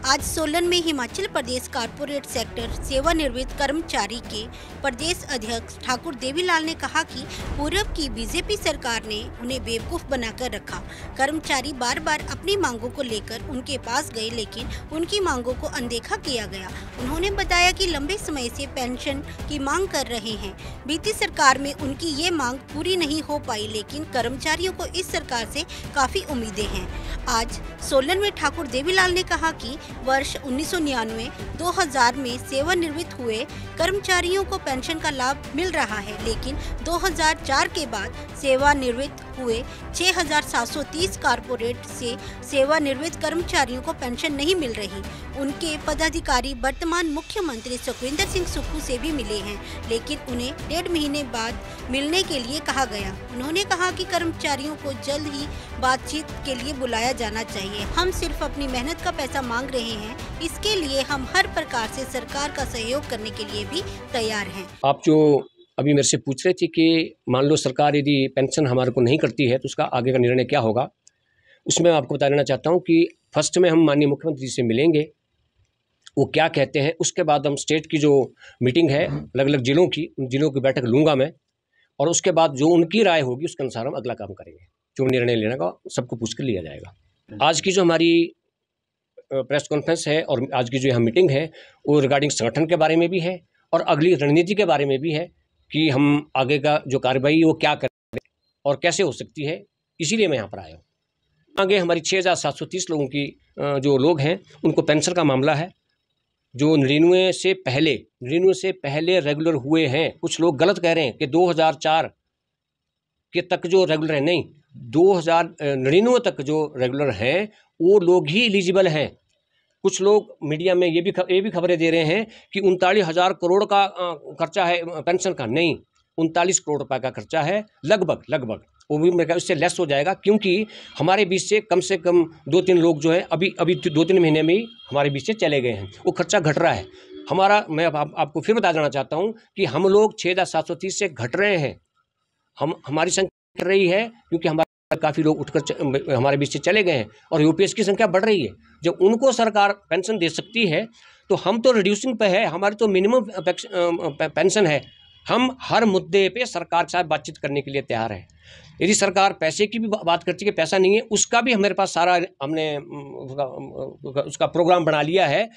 आज सोलन में Himachal Pradesh corporate sector सेवानिवृत्त कर्मचारी के प्रदेश अध्यक्ष ठाकुर देवीलाल ने कहा कि पूर्व की बीजेपी सरकार ने उन्हें बेवकूफ़ बनाकर रखा। कर्मचारी बार बार अपनी मांगों को लेकर उनके पास गए, लेकिन उनकी मांगों को अनदेखा किया गया। उन्होंने बताया कि लंबे समय से पेंशन की मांग कर रहे हैं। बीती सरकार में उनकी ये मांग पूरी नहीं हो पाई, लेकिन कर्मचारियों को इस सरकार से काफ़ी उम्मीदें हैं। आज सोलन में ठाकुर देवीलाल ने कहा कि वर्ष 1999-2000 में सेवानिवृत्त हुए कर्मचारियों को पेंशन का लाभ मिल रहा है, लेकिन 2004 के बाद सेवानिवृत्त हुए 6730 कारपोरेट से सेवानिवृत्त कर्मचारियों को पेंशन नहीं मिल रही। उनके पदाधिकारी वर्तमान मुख्यमंत्री सुखविंदर सिंह सुक्खू से भी मिले हैं, लेकिन उन्हें 1.5 महीने बाद मिलने के लिए कहा गया। उन्होंने कहा कि कर्मचारियों को जल्द ही बातचीत के लिए बुलाया जाना चाहिए। हम सिर्फ अपनी मेहनत का पैसा मांग रहे हैं, इसके लिए हम हर प्रकार से सरकार का सहयोग करने के लिए भी तैयार हैं। आप जो अभी मेरे से पूछ रहे थे कि मान लो सरकार यदि पेंशन हमारे को नहीं करती है तो उसका आगे का निर्णय क्या होगा, उसमें आपको बता देना चाहता हूँ कि फर्स्ट में हम माननीय मुख्यमंत्री से मिलेंगे, वो क्या कहते हैं, उसके बाद हम स्टेट की जो मीटिंग है अलग अलग जिलों की, उन जिलों की बैठक लूँगा मैं, और उसके बाद जो उनकी राय होगी उसके अनुसार हम अगला काम करेंगे। जो निर्णय लेने का सबको पूछ कर लिया जाएगा। आज की जो हमारी प्रेस कॉन्फ्रेंस है और आज की जो यहाँ मीटिंग है वो रिगार्डिंग संगठन के बारे में भी है और अगली रणनीति के बारे में भी है कि हम आगे का जो कार्रवाई वो क्या करें और कैसे हो सकती है, इसीलिए मैं यहाँ पर आया हूँ। आगे हमारी 6730 लोगों की जो लोग हैं उनको पेंशन का मामला है, जो 99 से पहले रेगुलर हुए हैं। कुछ लोग गलत कह रहे हैं कि 2004 के तक जो रेगुलर है, नहीं, 2099 तक जो रेगुलर हैं वो लोग ही एलिजिबल हैं। कुछ लोग मीडिया में ये भी खबरें दे रहे हैं कि 39,000 करोड़ का खर्चा है पेंशन का। नहीं, 39 करोड़ रुपए का खर्चा है लगभग। वो भी मेरे ख्याल इससे लेस हो जाएगा, क्योंकि हमारे बीच से कम 2-3 लोग जो हैं अभी 2-3 महीने में ही हमारे बीच से चले गए हैं। वो खर्चा घट रहा है हमारा। मैं आपको फिर बता देना चाहता हूँ कि हम लोग 6730 से घट रहे हैं। हमारी संख्या बढ़ रही है क्योंकि हमारे काफ़ी लोग उठकर हमारे बीच से चले गए हैं और यूपीएस की संख्या बढ़ रही है। जब उनको सरकार पेंशन दे सकती है तो हम तो रिड्यूसिंग पे है, हमारी तो मिनिमम पेंशन है। हम हर मुद्दे पे सरकार के साथ बातचीत करने के लिए तैयार हैं। यदि सरकार पैसे की भी बात करती है कि पैसा नहीं है, उसका भी मेरे पास सारा हमने उसका प्रोग्राम बना लिया है।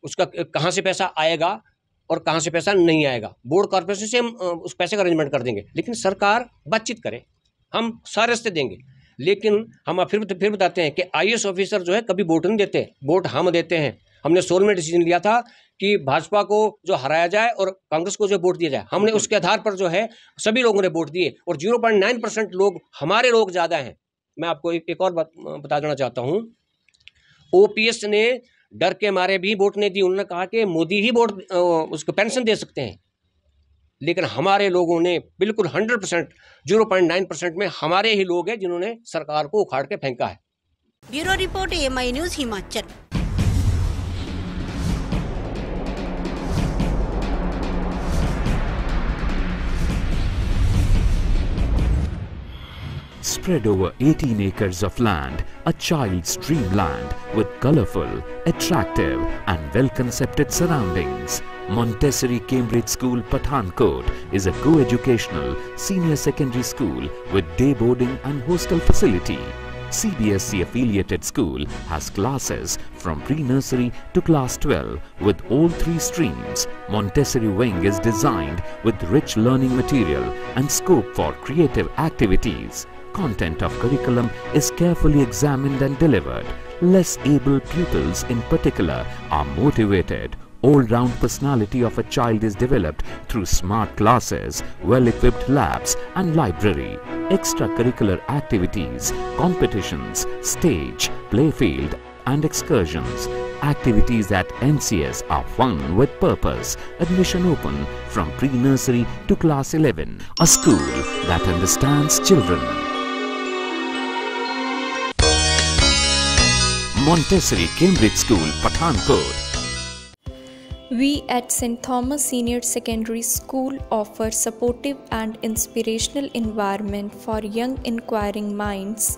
उसका कहाँ से पैसा आएगा और कहाँ से पैसा नहीं आएगा, बोर्ड कॉर्पोरेशन से हम उस पैसे का अरेंजमेंट कर देंगे। लेकिन सरकार बातचीत करे, हम सारे रास्ते देंगे। लेकिन हम फिर बताते हैं कि आईएएस ऑफिसर जो है कभी वोट नहीं देते, वोट हम देते हैं। हमने सोल में डिसीजन लिया था कि भाजपा को जो हराया जाए और कांग्रेस को जो वोट दिया जाए। हमने उसके आधार पर जो है सभी लोगों ने वोट दिए और 0.9% लोग हमारे लोग ज़्यादा हैं। मैं आपको एक और बात बता देना चाहता हूँ। ओपीएस ने डर के मारे भी वोट नहीं दी। उन्होंने कहा कि मोदी ही वोट उसको पेंशन दे सकते हैं, लेकिन हमारे लोगों ने बिल्कुल 100%, 0.9% में हमारे ही लोग हैं जिन्होंने सरकार को उखाड़ के फेंका है। Bureau report AMI news Himachal. Spread over 18 acres of land, a child's dreamland with colorful, attractive and well-concepted surroundings. Montessori Cambridge School Pathankot is a co-educational senior secondary school with day boarding and hostel facility. CBSE affiliated school has classes from pre-nursery to class 12 with all 3 streams. Montessori wing is designed with rich learning material and scope for creative activities. Content of curriculum is carefully examined and delivered. Less able pupils in particular are motivated. All-round personality of a child is developed through smart classes, well-equipped labs and library. Extracurricular activities, competitions, stage, playfield and excursions. Activities at NCS are fun with purpose. Admission open from pre-nursery to class 11. A school that understands children. Montessori Cambridge School, Pathankot. We at St. Thomas Senior Secondary School offer supportive and inspirational environment for young inquiring minds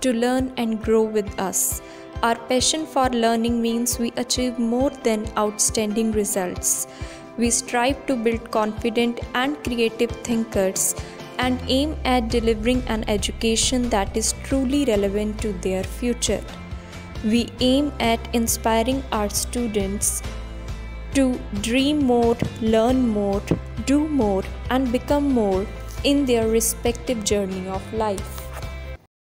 to learn and grow with us. Our passion for learning means we achieve more than outstanding results. We strive to build confident and creative thinkers and aim at delivering an education that is truly relevant to their future. We aim at inspiring our students to dream more, learn more, do more, and become more in their respective journey of life.